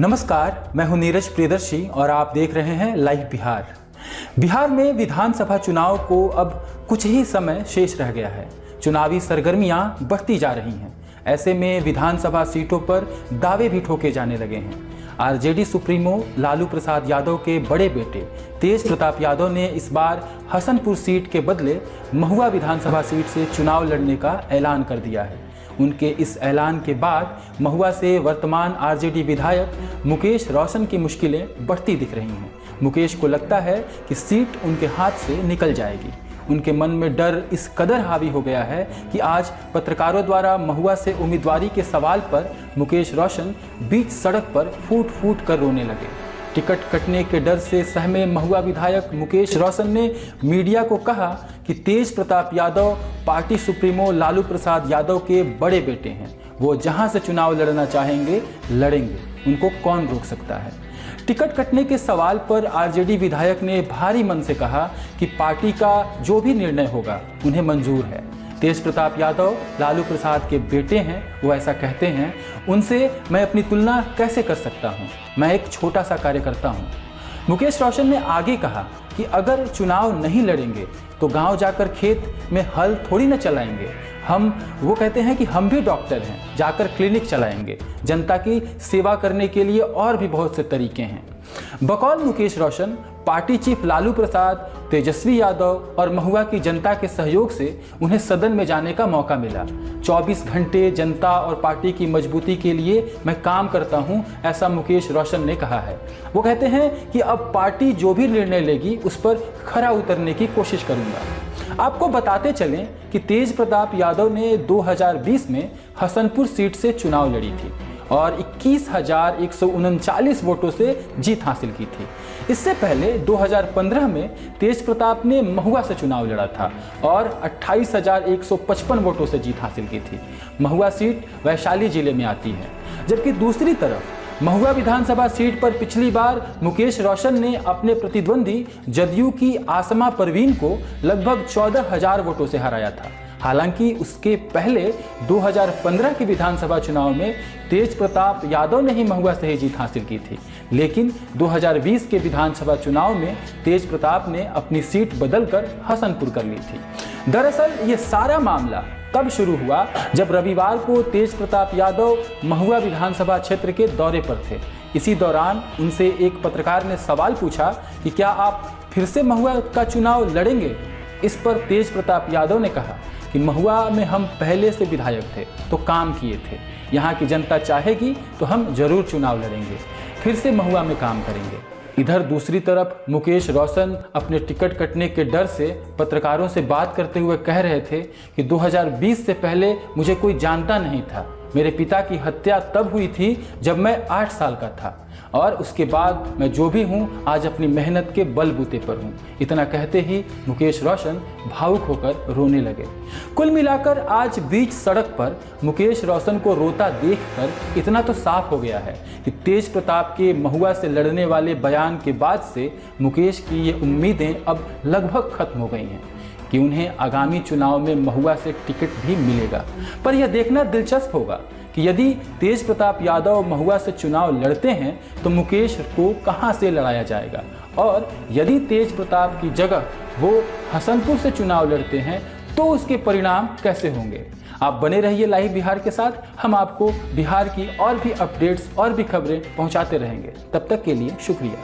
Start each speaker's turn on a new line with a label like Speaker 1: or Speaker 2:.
Speaker 1: नमस्कार, मैं हूं नीरज प्रियदर्शी और आप देख रहे हैं लाइव बिहार। बिहार में विधानसभा चुनाव को अब कुछ ही समय शेष रह गया है। चुनावी सरगर्मियां बढ़ती जा रही हैं। ऐसे में विधानसभा सीटों पर दावे भी ठोके जाने लगे हैं। आरजेडी सुप्रीमो लालू प्रसाद यादव के बड़े बेटे तेज प्रताप यादव ने इस बार हसनपुर सीट के बदले महुआ विधानसभा सीट से चुनाव लड़ने का ऐलान कर दिया है। उनके इस ऐलान के बाद महुआ से वर्तमान आरजेडी विधायक मुकेश रोशन की मुश्किलें बढ़ती दिख रही हैं। मुकेश को लगता है कि सीट उनके हाथ से निकल जाएगी। उनके मन में डर इस कदर हावी हो गया है कि आज पत्रकारों द्वारा महुआ से उम्मीदवारी के सवाल पर मुकेश रोशन बीच सड़क पर फूट फूट कर रोने लगे। टिकट कटने के डर से सहमे महुआ विधायक मुकेश रोशन ने मीडिया को कहा कि तेज प्रताप यादव पार्टी सुप्रीमो लालू प्रसाद यादव के बड़े बेटे हैं। वो जहां से चुनाव लड़ना चाहेंगे लड़ेंगे, उनको कौन रोक सकता है। टिकट कटने के सवाल पर आरजेडी विधायक ने भारी मन से कहा कि पार्टी का जो भी निर्णय होगा उन्हें मंजूर है। तेज प्रताप यादव लालू प्रसाद के बेटे हैं, वो ऐसा कहते हैं। उनसे मैं अपनी तुलना कैसे कर सकता हूं? मैं एक छोटा सा कार्यकर्ता हूं। मुकेश रोशन ने आगे कहा कि अगर चुनाव नहीं लड़ेंगे तो गांव जाकर खेत में हल थोड़ी न चलाएंगे। वो कहते हैं कि हम भी डॉक्टर हैं, जाकर क्लिनिक चलाएंगे। जनता की सेवा करने के लिए और भी बहुत से तरीके हैं। बकौल मुकेश रोशन, पार्टी चीफ लालू प्रसाद, तेजस्वी यादव और महुआ की जनता के सहयोग से उन्हें सदन में जाने का मौका मिला। 24 घंटे जनता और पार्टी की मजबूती के लिए मैं काम करता हूं, ऐसा मुकेश रोशन ने कहा है। वो कहते हैं कि अब पार्टी जो भी निर्णय लेगी उस पर खरा उतरने की कोशिश करूंगा। आपको बताते चलें कि तेज प्रताप यादव ने 2020 में हसनपुर सीट से चुनाव लड़ी थी और 21,139 वोटों से जीत हासिल की थी। इससे पहले 2015 में तेज प्रताप ने महुआ से चुनाव लड़ा था और 28,155 वोटों से जीत हासिल की थी। महुआ सीट वैशाली जिले में आती है। जबकि दूसरी तरफ महुआ विधानसभा सीट पर पिछली बार मुकेश रोशन ने अपने प्रतिद्वंदी जदयू की आसमा परवीन को लगभग 14,000 वोटों से हराया था। हालांकि उसके पहले 2015 के विधानसभा चुनाव में तेज प्रताप यादव ने ही महुआ से ही जीत हासिल की थी। लेकिन 2020 के विधानसभा चुनाव में तेज प्रताप ने अपनी सीट बदलकर हसनपुर कर ली थी। दरअसल ये सारा मामला तब शुरू हुआ जब रविवार को तेज प्रताप यादव महुआ विधानसभा क्षेत्र के दौरे पर थे। इसी दौरान उनसे एक पत्रकार ने सवाल पूछा कि क्या आप फिर से महुआ का चुनाव लड़ेंगे। इस पर तेज प्रताप यादव ने कहा कि महुआ में हम पहले से विधायक थे तो काम किए थे। यहाँ की जनता चाहेगी तो हम जरूर चुनाव लड़ेंगे, फिर से महुआ में काम करेंगे। इधर दूसरी तरफ मुकेश रोशन अपने टिकट कटने के डर से पत्रकारों से बात करते हुए कह रहे थे कि 2020 से पहले मुझे कोई जानता नहीं था। मेरे पिता की हत्या तब हुई थी जब मैं 8 साल का था और उसके बाद मैं जो भी हूँ आज अपनी मेहनत के बलबूते पर हूँ। इतना कहते ही मुकेश रोशन भावुक होकर रोने लगे। कुल मिलाकर आज बीच सड़क पर मुकेश रोशन को रोता देखकर इतना तो साफ हो गया है कि तेज प्रताप के महुआ से लड़ने वाले बयान के बाद से मुकेश की ये उम्मीदें अब लगभग खत्म हो गई हैं कि उन्हें आगामी चुनाव में महुआ से टिकट भी मिलेगा। पर यह देखना दिलचस्प होगा कि यदि तेज प्रताप यादव महुआ से चुनाव लड़ते हैं तो मुकेश को कहां से लड़ाया जाएगा, और यदि तेज प्रताप की जगह वो हसनपुर से चुनाव लड़ते हैं तो उसके परिणाम कैसे होंगे। आप बने रहिए लाइव बिहार के साथ। हम आपको बिहार की और भी अपडेट्स और भी खबरें पहुंचाते रहेंगे। तब तक के लिए शुक्रिया।